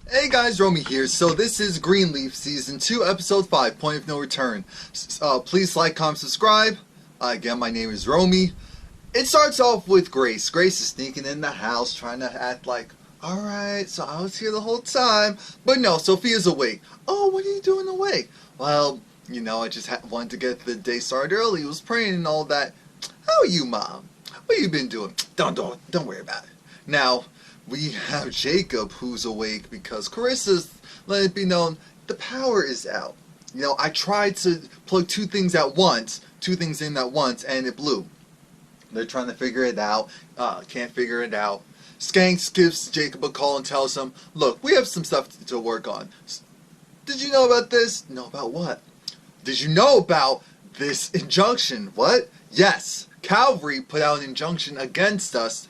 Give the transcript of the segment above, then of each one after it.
Hey guys, Romie here. So this is Greenleaf Season 2, Episode 5, Point of No Return. Please like, comment, subscribe. Again, my name is Romie. It starts off with Grace. Grace is sneaking in the house, trying to act like, alright, so I was here the whole time. But no, Sophia's awake. Oh, what are you doing awake? Well, I just wanted to get the day started early. I was praying and all that. How are you, Mom? What you been doing? Don't worry about it. Now, we have Jacob who's awake because Carissa's let it be known the power is out. I tried to plug two things in at once, and it blew. They're trying to figure it out, can't figure it out. Skanks gives Jacob a call and tells him, look, we have some stuff to work on. Did you know about this? No, about what? Did you know about this injunction? What? Yes, Calvary put out an injunction against us,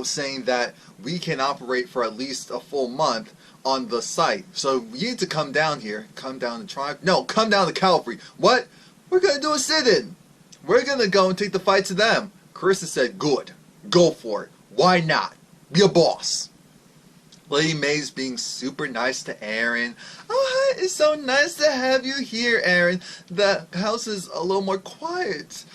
saying that we can operate for at least a full month on the site. So you need to come down here. Come down to Tribe. No, come down to Calvary. What? We're going to do a sit-in. We're going to go and take the fight to them. Carissa said, good. Go for it. Why not? Be a boss. Lady Mae's being super nice to Aaron. Oh, hi, it's so nice to have you here, Aaron. The house is a little more quiet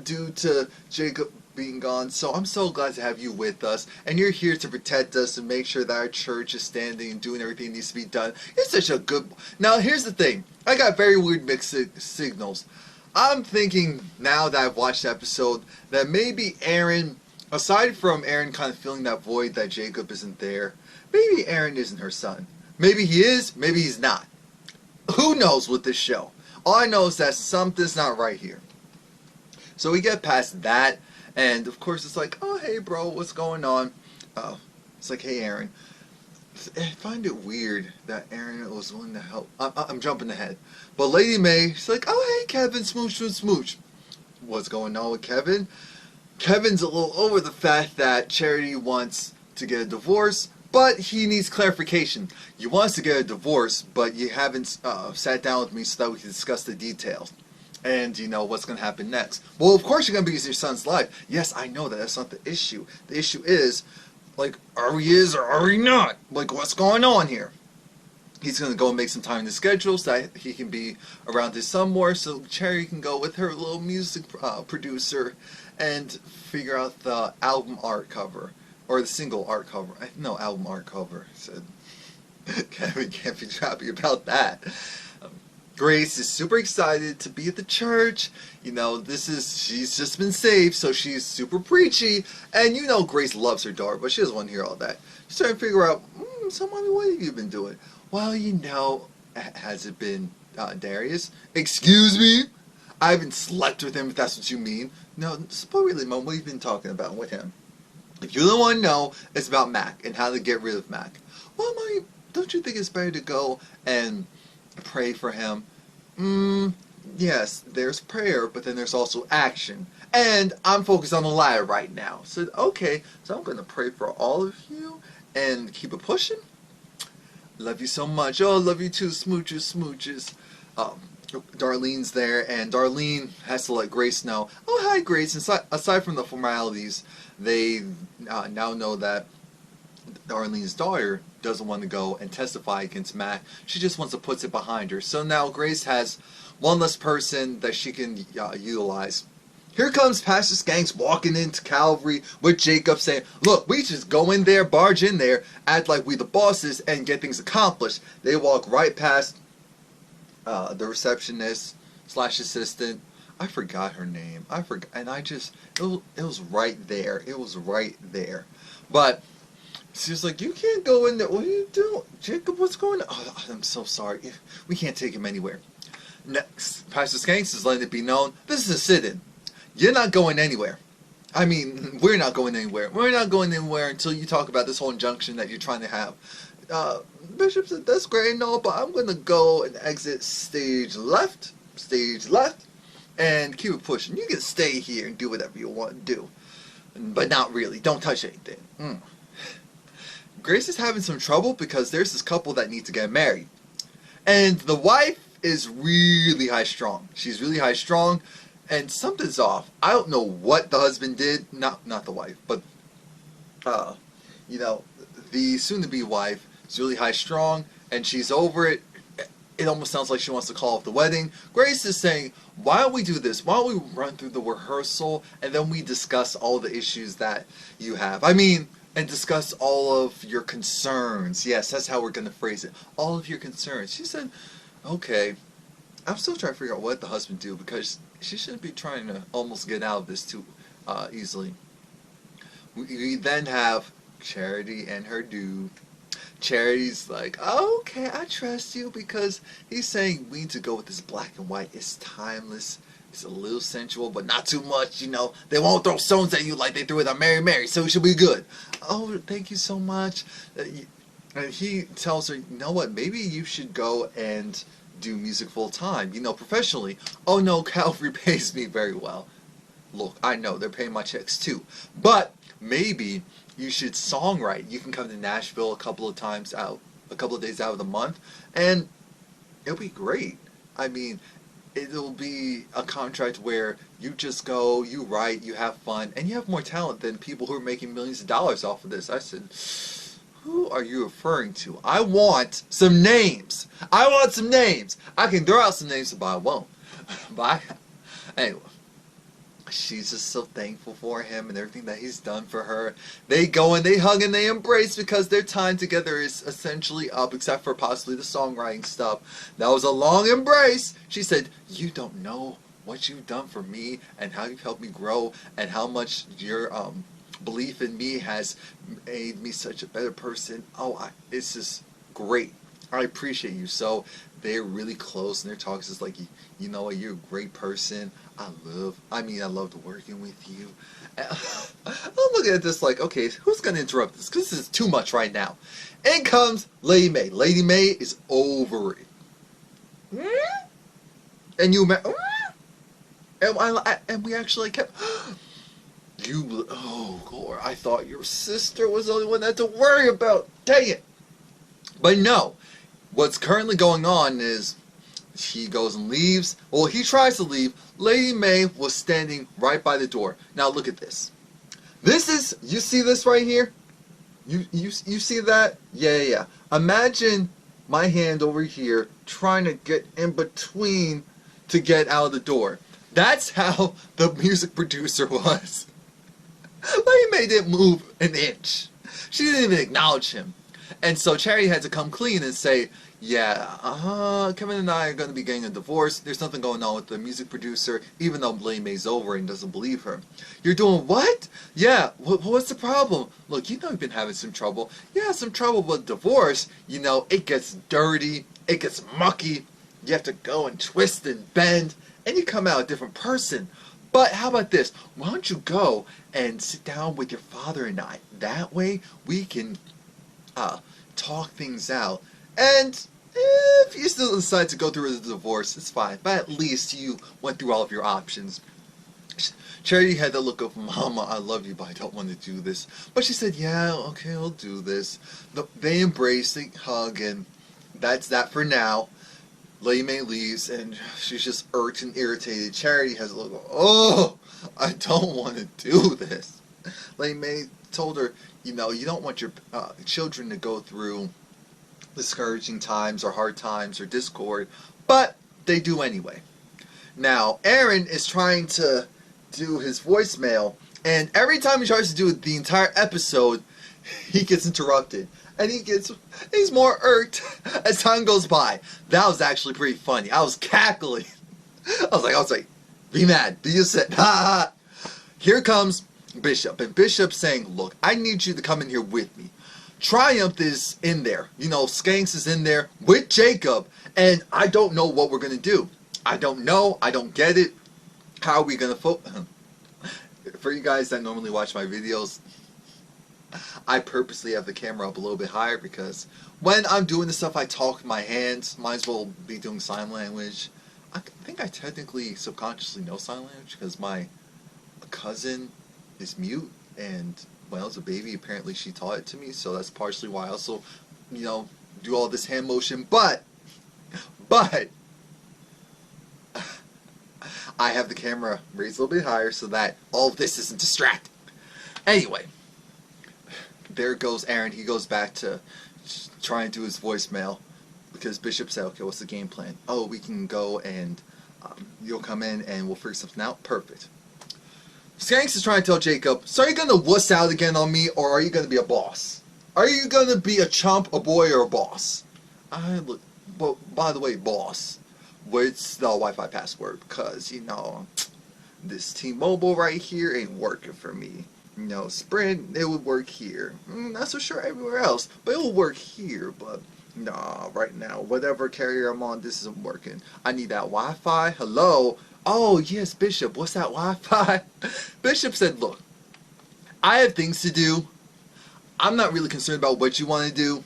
due to Jacob being gone, so I'm so glad to have you with us, and you're here to protect us and make sure that our church is standing and doing everything that needs to be done. You're such a good... Now, here's the thing. I got very weird mixed signals. I'm thinking, now that I've watched the episode, that maybe Aaron, aside from Aaron kind of feeling that void that Jacob isn't there, maybe Aaron isn't her son. Maybe he is, maybe he's not. Who knows with this show? All I know is that something's not right here. So we get past that, and of course it's like, oh hey bro, what's going on? It's like, hey Aaron. I find it weird that Aaron was willing to help. I'm jumping ahead. But Lady Mae, she's like, oh hey Kevin, smooch. What's going on with Kevin? Kevin's a little over the fact that Charity wants to get a divorce, but he needs clarification. You want us to get a divorce, but you haven't sat down with me so that we can discuss the details. And what's going to happen next. Well, of course you're going to be using your son's life. Yes, I know that. That's not the issue. The issue is, like, are we is or are we not? Like, what's going on here? He's going to go and make some time in the schedule so that he can be around his son more, so Cherry can go with her little music producer and figure out the album art cover. Or the single art cover. No, album art cover. Said Kevin can't be happy about that. Grace is super excited to be at the church. She's just been saved, so she's super preachy. And Grace loves her daughter, but she doesn't want to hear all that. She's trying to figure out, so mommy, what have you been doing? Well, has it been Darius? Excuse me? I haven't slept with him, if that's what you mean. No, but really, Mom, what have you been talking about with him? If you don't want to know, it's about Mac and how to get rid of Mac. Well, mommy, don't you think it's better to go and pray for him? Yes, there's prayer, but then there's also action. And I'm focused on the latter right now. So, okay, so I'm going to pray for all of you and keep it pushing. Love you so much. Oh, love you too, smooches. Darlene's there, and Darlene has to let Grace know, oh, hi, Grace. Aside from the formalities, they now know that Darlene's daughter doesn't want to go and testify against Mac. She just wants to put it behind her. So now Grace has one less person that she can utilize. Here comes Pastor Skanks walking into Calvary with Jacob saying, look, we just go in there, barge in there, act like we the bosses, and get things accomplished. They walk right past the receptionist / assistant. I forgot her name. And it was right there. It was right there. But she's like, you can't go in there. What are you doing? Jacob, what's going on? Oh, I'm so sorry. We can't take him anywhere. Next, Pastor Skanks is letting it be known, this is a sit-in. You're not going anywhere. I mean, we're not going anywhere. We're not going anywhere until you talk about this whole injunction that you're trying to have. Bishop said, that's great and all, but I'm going to go and exit stage left, and keep it pushing. You can stay here and do whatever you want to do. But not really. Don't touch anything. Grace is having some trouble because there's this couple that need to get married. And the wife is really high-strung. She's really high-strung, and something's off. I don't know what the husband did. Not the wife, but, the soon-to-be wife It's really high strung, and she's over it. It almost sounds like she wants to call off the wedding. Grace is saying, why don't we do this? Why don't we run through the rehearsal and then we discuss all the issues that you have? I mean, and discuss all of your concerns. Yes, that's how we're going to phrase it. All of your concerns. She said, okay. I'm still trying to figure out what the husband do, because she shouldn't be trying to almost get out of this too easily. We then have Charity and her dude. Charity's like, oh, okay, I trust you, because he's saying we need to go with this black and white. It's timeless. It's a little sensual, but not too much, you know. They won't throw stones at you like they threw it on Mary Mary, so it should be good. Oh, thank you so much. And he tells her, you know what, maybe you should go and do music full time, you know, professionally. Oh no, Calvary pays me very well. Look, I know, they're paying my checks too. But maybe you should songwrite. You can come to Nashville a couple of days out of the month, and it'll be great. I mean, it'll be a contract where you just go, you write, you have fun, and you have more talent than people who are making millions of dollars off of this. I said, who are you referring to? I want some names. I want some names. I can throw out some names, but I won't. Anyway. She's just so thankful for him and everything that he's done for her. They go and they hug and they embrace, because their time together is essentially up, except for possibly the songwriting stuff. That was a long embrace. She said, you don't know what you've done for me and how you've helped me grow and how much your belief in me has made me such a better person. Oh, it's just great. I appreciate you. So they're really close and they're talking. It's like, you know what, you're a great person. I loved working with you. I'm looking at this like, okay, who's going to interrupt this? Because this is too much right now. In comes Lady Mae. Lady Mae is over it. And and we actually kept, oh Lord, I thought your sister was the only one that had to worry about. Dang it. But no. What's currently going on is he goes and leaves. Well, he tries to leave. Lady Mae was standing right by the door. Now look at this. This is, you see this right here? You see that? Yeah. Imagine my hand over here trying to get in between to get out of the door. That's how the music producer was. Lady Mae didn't move an inch. She didn't even acknowledge him. And so Charity had to come clean and say, yeah, Kevin and I are going to be getting a divorce. There's something going on with the music producer, even though Lady Mae's over and doesn't believe her. You're doing what? Yeah, what's the problem? Look, you know you've been having some trouble. Yeah, some trouble with divorce. You know, it gets dirty, it gets mucky. You have to go and twist and bend, and you come out a different person. But how about this? Why don't you go and sit down with your father and I? That way we can talk things out. And if you still decide to go through with the divorce, it's fine. But at least you went through all of your options. Charity had the look of, Mama, I love you, but I don't want to do this. But she said, yeah, okay, I'll do this. They embrace, they hug, and that's that for now. Lady Mae leaves, and she's just irked and irritated. Charity has a look of, oh, I don't want to do this. Lady Mae told her, you know, you don't want your children to go through discouraging times or hard times or discord, but they do anyway. Now, Aaron is trying to do his voicemail, and every time he tries to do the entire episode, he gets interrupted. And he's more irked as time goes by. That was actually pretty funny. I was cackling. I was like, be mad, be upset. Ha ha. Here comes Bishop, and Bishop's saying, look, I need you to come in here with me. Triumph is in there. You know, Skanks is in there with Jacob, and I don't know what we're going to do. I don't know. I don't get it. How are we going to For you guys that normally watch my videos, I purposely have the camera up a little bit higher because when I'm doing this stuff, I talk with my hands. Might as well be doing sign language. I think I technically subconsciously know sign language because my cousin is mute, and when I was a baby, apparently she taught it to me, so that's partially why I also, you know, do all this hand motion, but I have the camera raised a little bit higher so that all of this isn't distracting. Anyway, there goes Aaron. He goes back to trying to do his voicemail because Bishop said, okay, what's the game plan? Oh, we can go and you'll come in and we'll figure something out. Perfect. Skanks is trying to tell Jacob, so are you going to wuss out again on me, or are you going to be a boss? Are you going to be a chump, a boy, or a boss? Well, by the way, boss, what's the Wi-Fi password? Because, you know, this T-Mobile right here ain't working for me. You know, Sprint, it would work here. Not so sure everywhere else, but it will work here. But, nah, right now, whatever carrier I'm on, this isn't working. I need that Wi-Fi. Hello? Oh, yes, Bishop, what's that Wi-Fi? Bishop said, look, I have things to do. I'm not really concerned about what you want to do.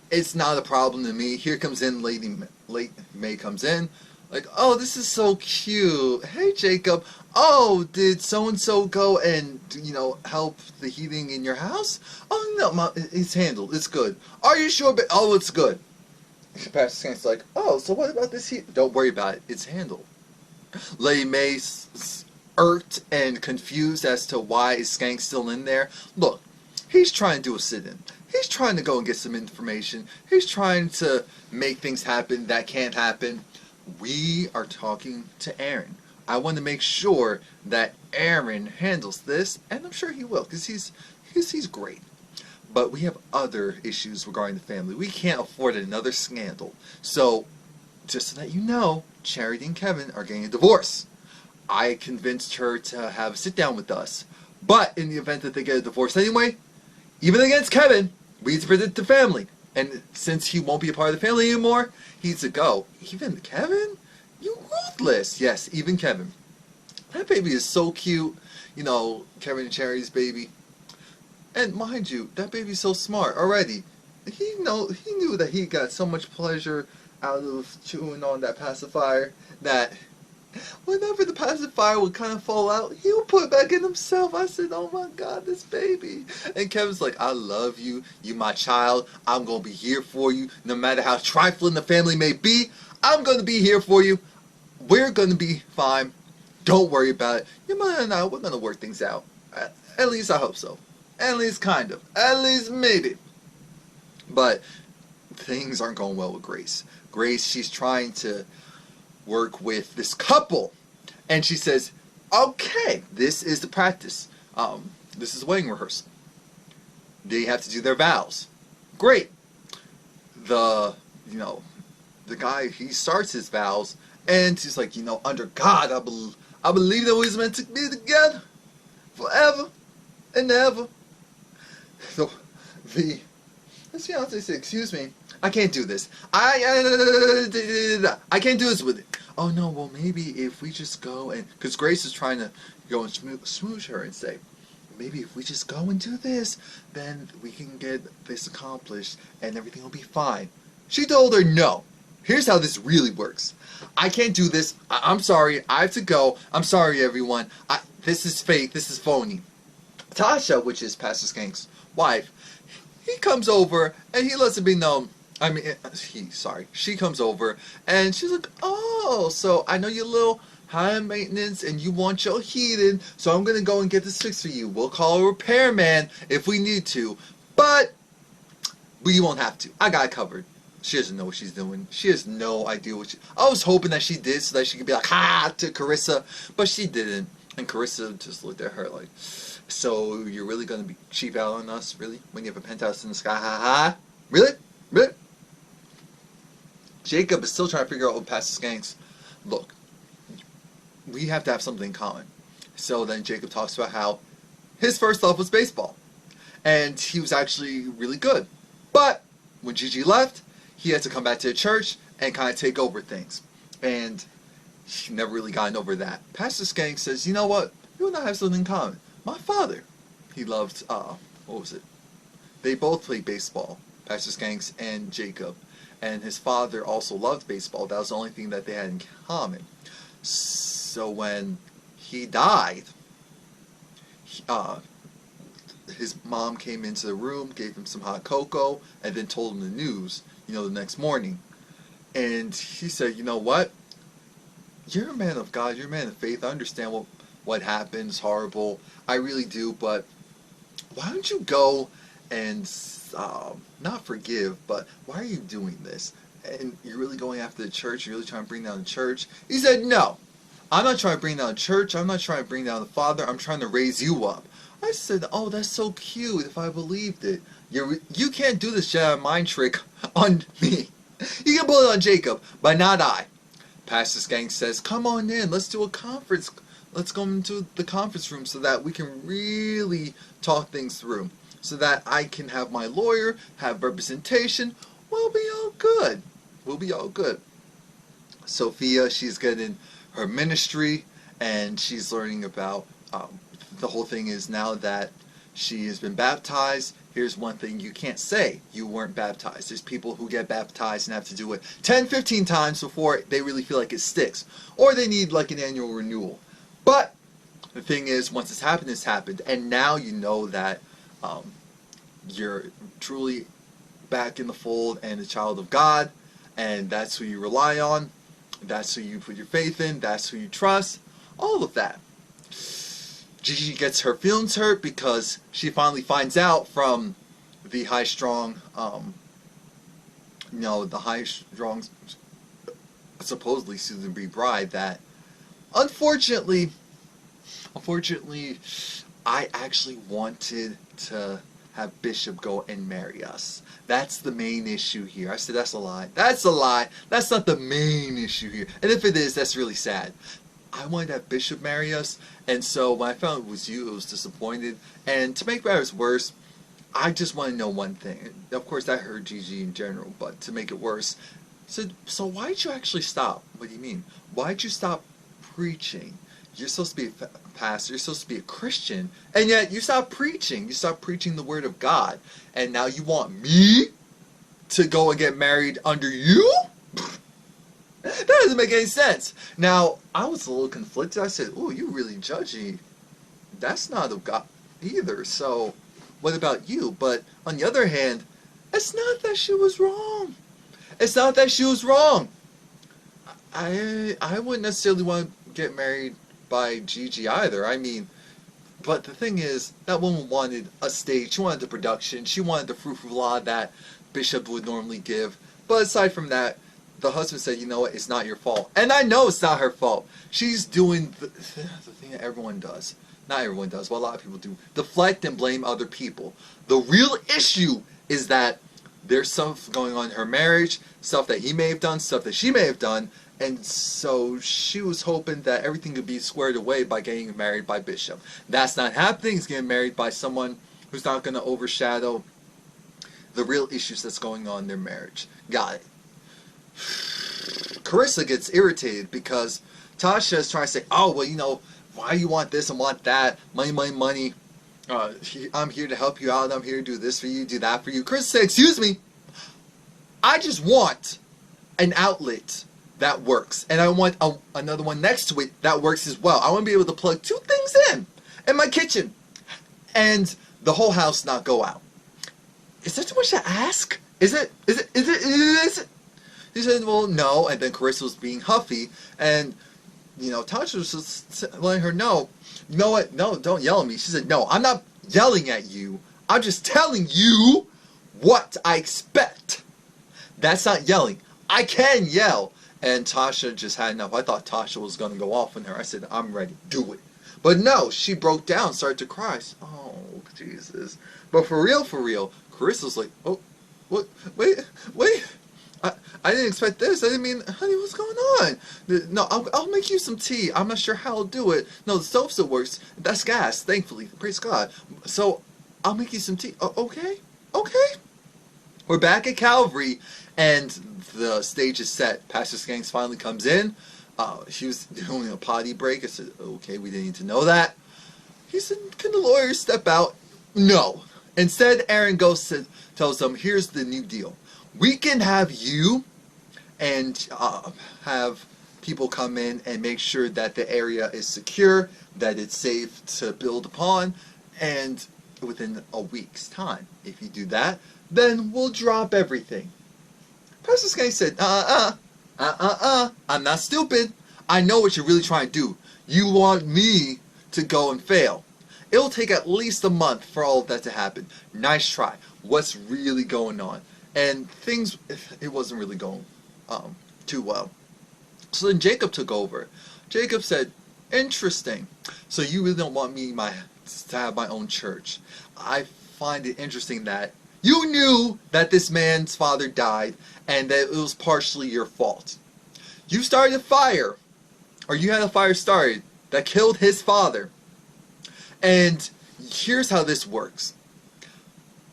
It's not a problem to me. Here comes in Lady Mae comes in. Like, oh, this is so cute. Hey, Jacob. Oh, did so-and-so go and, you know, help the heating in your house? Oh, no, Mom, it's handled. It's good. Are you sure? Oh, it's good. Pastor Skank's like, oh, so what about this heat? Don't worry about it. It's handled. Lady Mae's irked and confused as to why is Skank still in there. Look, he's trying to do a sit-in. He's trying to go and get some information. He's trying to make things happen that can't happen. We are talking to Aaron. I want to make sure that Aaron handles this, and I'm sure he will, because he's great. But we have other issues regarding the family. We can't afford another scandal. So, just so that you know, Charity and Kevin are getting a divorce. I convinced her to have a sit-down with us. But in the event that they get a divorce anyway, even against Kevin, we need to protect the family. And since he won't be a part of the family anymore, he needs to go. Even Kevin? You ruthless. Yes, even Kevin. That baby is so cute. You know, Kevin and Cherry's baby. And mind you, that baby's so smart already. He knew that he got so much pleasure out of chewing on that pacifier that whenever the pacifier would kind of fall out, he would put it back in himself. I said, oh my God, this baby. And Kevin's like, I love you. You my child. I'm going to be here for you. No matter how trifling the family may be, I'm going to be here for you. We're going to be fine. Don't worry about it. Your mother and I, we're going to work things out. At least I hope so. At least kind of. At least maybe. But things aren't going well with Grace. Grace, she's trying to work with this couple, and she says, okay, this is the practice. This is wedding rehearsal. They have to do their vows. Great. The guy, he starts his vows, and he's like, under God, I believe that we was meant to be together forever and ever. So his fiance said, excuse me, I can't do this. I can't do this with it. Oh no, well maybe if we just go and, because Grace is trying to go and smooch her and say, maybe if we just go and do this, then we can get this accomplished and everything will be fine. She told her no. Here's how this really works. I can't do this. I'm sorry. I have to go. I'm sorry, everyone. This is fake. This is phony. Tasha, which is Pastor Skank's wife, he comes over and he lets it be known. She comes over and she's like, oh, so I know you're a little high maintenance and you want your heating, so I'm going to go and get this fixed for you. We'll call a repairman if we need to, but we won't have to. I got it covered. She doesn't know what she's doing. She has no idea what I was hoping that she did so that she could be like, ha, to Carissa, but she didn't. And Carissa just looked at her like, so you're really going to be cheap out on us, really? When you have a penthouse in the sky, ha ha? Really? Really? Jacob is still trying to figure out what Pastor Skanks. Look, we have to have something in common. So then Jacob talks about how his first love was baseball. And he was actually really good. But when Gigi left, he had to come back to the church and kind of take over things. And he never really gotten over that. Pastor Skanks says, you know what? You and I have something in common. My father, he loved, what was it? They both played baseball, Pastor Skanks and Jacob. And his father also loved baseball. That was the only thing that they had in common. So when he died, his mom came into the room, gave him some hot cocoa, and then told him the news, the next morning. And he said, you know what? You're a man of God. You're a man of faith. I understand what happened is horrible. I really do. But why don't you go and not forgive, but why are you doing this? And you're really going after the church? You're really trying to bring down the church? He said, no. I'm not trying to bring down the church. I'm not trying to bring down the Father. I'm trying to raise you up. I said, oh, that's so cute if I believed it. You can't do this Jedi mind trick on me. You can pull it on Jacob, but not I. Pastor Skank says, come on in. Let's do a conference. Let's go into the conference room so that we can really talk things through. So that I can have my lawyer, have representation. We'll be all good. We'll be all good. Sophia, she's getting her ministry, and she's learning about, the whole thing is now that she has been baptized, here's one thing you can't say: you weren't baptized. There's people who get baptized and have to do it 10, 15 times before they really feel like it sticks. Or they need like an annual renewal. But the thing is, once it's happened, it's happened. And now you know that you're truly back in the fold and a child of God. And that's who you rely on. That's who you put your faith in. That's who you trust. All of that. Gigi gets her feelings hurt because she finally finds out from the high-strung, the high-strung, supposedly Susan B. Bride, that unfortunately, I actually wanted to have Bishop go and marry us. That's the main issue here. I said, that's a lie. That's a lie. That's not the main issue here. And if it is, that's really sad. I wanted to have Bishop marry us, and so when I found it was you, I was disappointed. And to make matters worse, I just want to know one thing. Of course, that hurt Gigi in general, but to make it worse, I said, so why'd you actually stop? What do you mean? Why'd you stop preaching? You're supposed to be a pastor, you're supposed to be a Christian, and yet you stopped preaching. You stopped preaching the Word of God. And now you want me to go and get married under you? That doesn't make any sense. Now, I was a little conflicted. I said, ooh, you really judgy. That's not of God either. So, what about you? But on the other hand, it's not that she was wrong. It's not that she was wrong. I wouldn't necessarily want to get married by Gigi either. I mean, but the thing is, that woman wanted a stage. She wanted the production. She wanted the frou-frou-la that Bishop would normally give. But aside from that, the husband said, you know what, it's not your fault. And I know it's not her fault. She's doing the thing that everyone does. Not everyone does, but a lot of people do. Deflect and blame other people. The real issue is that there's stuff going on in her marriage, stuff that he may have done, stuff that she may have done, and so she was hoping that everything could be squared away by getting married by Bishop. That's not happening. He's getting married by someone who's not going to overshadow the real issues that's going on in their marriage. Got it. Carissa gets irritated because Tasha is trying to say, oh, well, you know, why you want this and want that, money, money, money. I'm here to help you out. I'm here to do this for you, do that for you. Carissa said, excuse me, I just want an outlet that works. And I want another one next to it that works as well. I want to be able to plug two things in my kitchen, and the whole house not go out. Is that too much to ask? Is it? He said, well, no. And then Carissa was being huffy, and, you know, Tasha was just letting her know, you know what, no, don't yell at me. She said, no, I'm not yelling at you. I'm just telling you what I expect. That's not yelling. I can yell. And Tasha just had enough. I thought Tasha was going to go off on her. I said, I'm ready. Do it. But no, she broke down, started to cry. I said, oh, Jesus. But for real, Carissa's like, oh, what? Wait. I didn't expect this. I didn't mean, honey, what's going on? No, I'll make you some tea. I'm not sure how I'll do it. No, the stove still works. That's gas, thankfully. Praise God. So, I'll make you some tea. Okay. We're back at Calvary, and the stage is set. Pastor Skanks finally comes in. She was doing a potty break. I said, okay, we didn't need to know that. He said, can the lawyer step out? No. Instead, Aaron tells them, here's the new deal. We can have you and have people come in and make sure that the area is secure, that it's safe to build upon, and within a week's time. If you do that, then we'll drop everything. Pastor Skank said, I'm not stupid. I know what you're really trying to do. You want me to go and fail. It'll take at least a month for all of that to happen. Nice try. what's really going on. And things, it wasn't really going too well. So then Jacob took over. Jacob said, interesting. So you really don't want me to have my own church. I find it interesting that you knew that this man's father died and that it was partially your fault. You started a fire, or you had a fire started that killed his father. And here's how this works.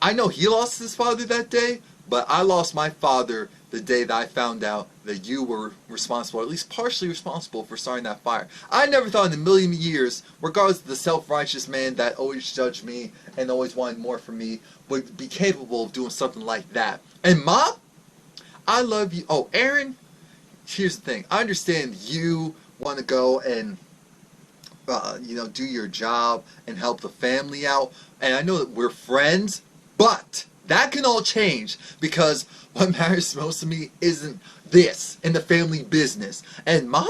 I know he lost his father that day, but I lost my father the day that I found out that you were responsible, or at least partially responsible, for starting that fire. I never thought in a million years, regardless of the self-righteous man that always judged me and always wanted more from me, would be capable of doing something like that. And Mom, I love you. Oh, Aaron, here's the thing. I understand you want to go and do your job and help the family out. And I know that we're friends, but that can all change, because what matters most to me isn't this and the family business. And Mom,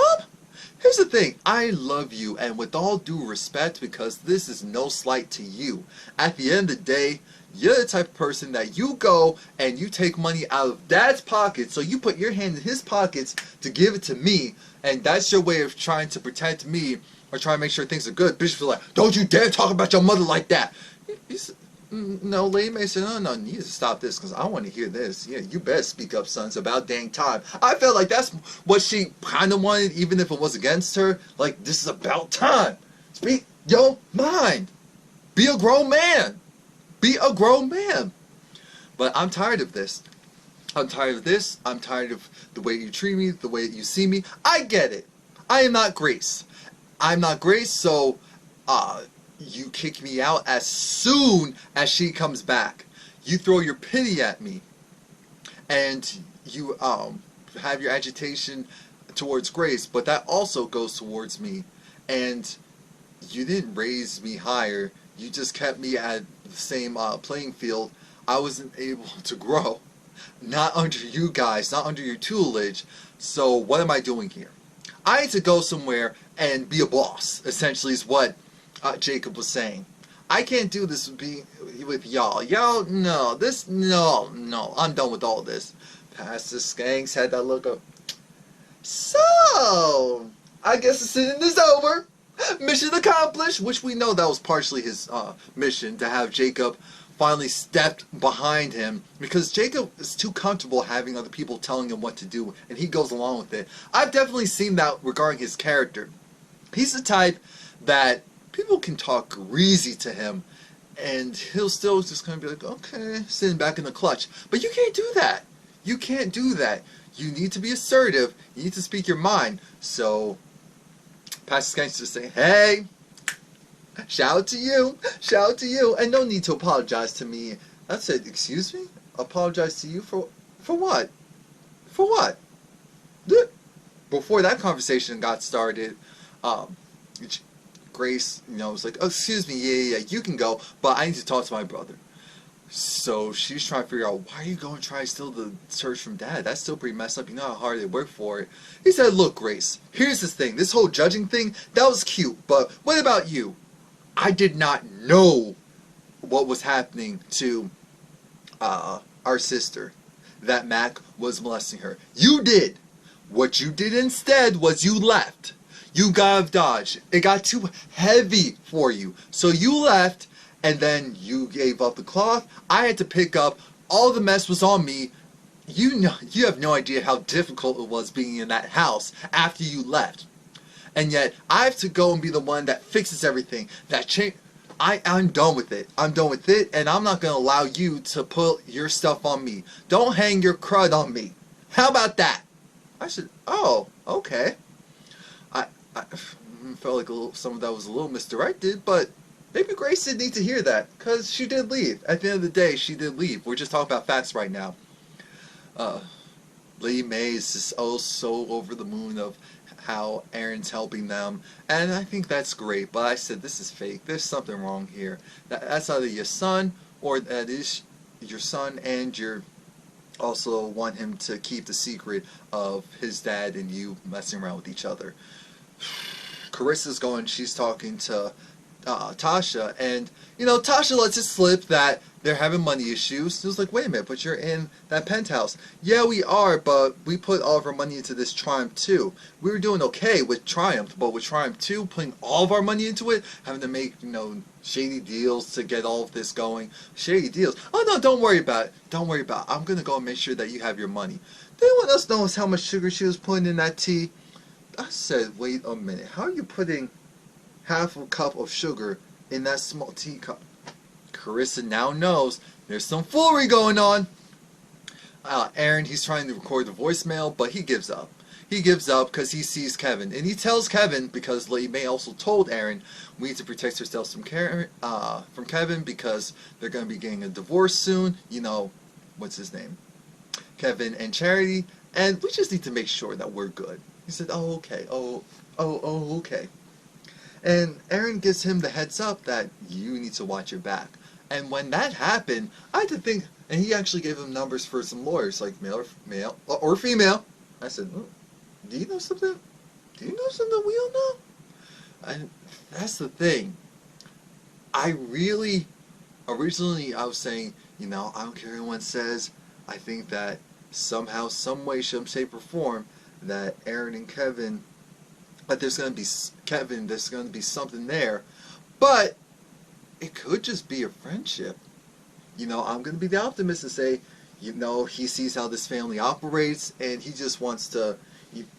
here's the thing. I love you, and with all due respect, because this is no slight to you, at the end of the day, you're the type of person that you go and you take money out of Dad's pockets, so you put your hand in his pockets to give it to me, and that's your way of trying to protect me or trying to make sure things are good. Bishop's like, don't you dare talk about your mother like that. No, Lady Mae said, no, you need to stop this, because I want to hear this. Yeah, you better speak up, son. It's about dang time. I felt like that's what she kind of wanted, even if it was against her. Like, this is about time. Speak your mind. Be a grown man. Be a grown man. But I'm tired of this. I'm tired of this. I'm tired of the way you treat me, the way you see me. I get it. I am not Grace. I'm not Grace, so, you kick me out as soon as she comes back. You throw your pity at me, and you have your agitation towards Grace, but that also goes towards me. And you didn't raise me higher. You just kept me at the same playing field. I wasn't able to grow. Not under you guys, not under your tutelage. So what am I doing here? I need to go somewhere and be a boss, essentially, is what Jacob was saying. I can't do this with y'all. Y'all, no. No. I'm done with all this. Pastor Skanks had that look of, so, I guess the sitting is over. Mission accomplished, which we know that was partially his mission, to have Jacob finally stepped behind him, because Jacob is too comfortable having other people telling him what to do, and he goes along with it. I've definitely seen that regarding his character. He's the type that people can talk greasy to him, and he'll still just kind of be like, okay, sitting back in the clutch. But you can't do that. You can't do that. You need to be assertive. You need to speak your mind. So, Pastor Skanks just say, hey, shout out to you. Shout out to you. And no need to apologize to me. I said, excuse me? Apologize to you for what? For what? Before that conversation got started, Grace, was like, oh, excuse me, yeah, you can go, but I need to talk to my brother. So she's trying to figure out, why are you going to try to steal the church from Dad? That's still pretty messed up. You know how hard they work for it. He said, look, Grace, here's this thing. This whole judging thing, that was cute, but what about you? I did not know what was happening to our sister, that Mac was molesting her. You did. What you did instead was you left. You got out of Dodge. It got too heavy for you. So you left, and then you gave up the cloth. I had to pick up. All the mess was on me. You have no idea how difficult it was being in that house after you left. And yet, I have to go and be the one that fixes everything. I'm done with it. I'm done with it, and I'm not going to allow you to put your stuff on me. Don't hang your crud on me. How about that? I said, oh, okay. I felt like some of that was a little misdirected, but maybe Grace didn't need to hear that, because she did leave. At the end of the day, she did leave. We're just talking about facts right now. Lady Mae is just so over the moon of how Aaron's helping them, and I think that's great, but I said, this is fake. There's something wrong here. That's either your son, or that is your son, and you also want him to keep the secret of his dad and you messing around with each other. Carissa's going, she's talking to Tasha, and Tasha lets it slip that they're having money issues. It was like, wait a minute, but you're in that penthouse. Yeah, we are, but we put all of our money into this Triumph 2. We were doing okay with Triumph, but with Triumph 2, putting all of our money into it, having to make, shady deals to get all of this going. Shady deals. Oh no, don't worry about it. Don't worry about it. I'm gonna go and make sure that you have your money. Did anyone else notice how much sugar she was putting in that tea? I said, wait a minute. How are you putting half a cup of sugar in that small teacup? Carissa now knows there's some foolery going on. Aaron, he's trying to record the voicemail, but he gives up. He gives up because he sees Kevin. And he tells Kevin, because Lady Mae also told Aaron, we need to protect ourselves from Kevin because they're going to be getting a divorce soon. What's his name? Kevin and Charity. And we just need to make sure that we're good. He said, oh, okay. Oh, okay. And Aaron gives him the heads up that you need to watch your back. And when that happened, I had to think, and he actually gave him numbers for some lawyers, like male or female. I said, oh, do you know something? Do you know something we don't know? And that's the thing. Originally I was saying, I don't care what anyone says. I think that somehow, some way, some shape or form, that Aaron and Kevin, that there's going to be there's going to be something there. But it could just be a friendship. I'm going to be the optimist and say, he sees how this family operates and he just wants to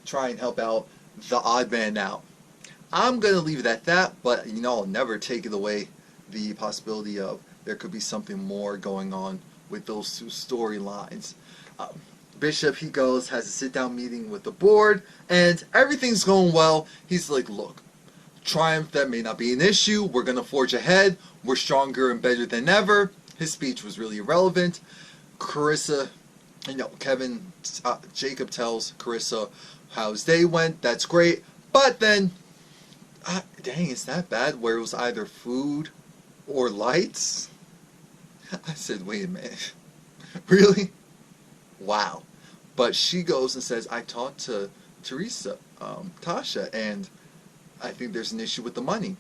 try and help out the odd man out. I'm going to leave it at that, but I'll never take it away the possibility of there could be something more going on with those two storylines. Bishop, he goes, has a sit-down meeting with the board, and everything's going well. He's like, look, Triumph, that may not be an issue. We're going to forge ahead. We're stronger and better than ever. His speech was really irrelevant. Carissa, Jacob tells Carissa how his day went. That's great. But then, dang, it's that bad where it was either food or lights? I said, wait a minute. Really? Wow. But she goes and says, I talked to Tasha, and I think there's an issue with the money.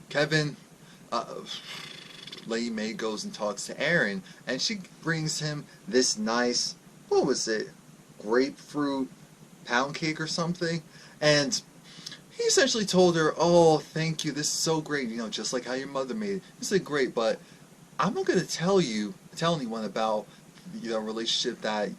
Kevin, Lady Mae goes and talks to Aaron, and she brings him this nice, what was it, grapefruit pound cake or something, and he essentially told her, oh, thank you, this is so great, just like how your mother made it. He said, great, but I'm not going to tell anyone about the relationship that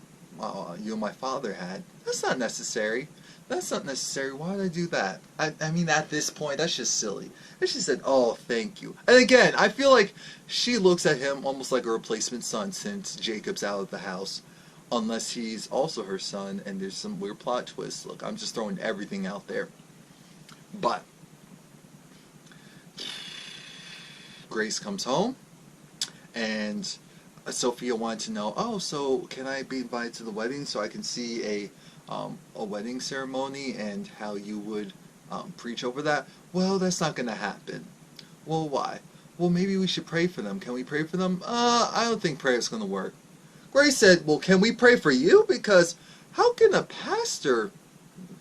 you and my father had. That's not necessary. Why would I do that? I mean, at this point, that's just silly. And she said, oh, thank you. And again, I feel like she looks at him almost like a replacement son since Jacob's out of the house. Unless he's also her son and there's some weird plot twist. Look, I'm just throwing everything out there. But Grace comes home, and Sophia wanted to know, oh, so can I be invited to the wedding so I can see a wedding ceremony and how you would preach over that? Well, that's not going to happen. Well, why? Well, maybe we should pray for them. Can we pray for them? I don't think prayer is going to work. Grace said, well, can we pray for you? Because how can a pastor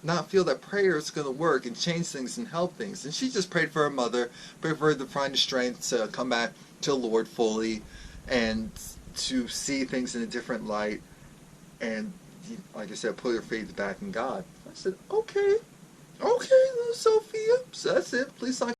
not feel that prayer is going to work and change things and help things? And she just prayed for her mother, prayed for her to find the strength to come back to the Lord fully and to see things in a different light and, like I said, put her faith back in God. I said, okay, Sophia, so that's it. Please like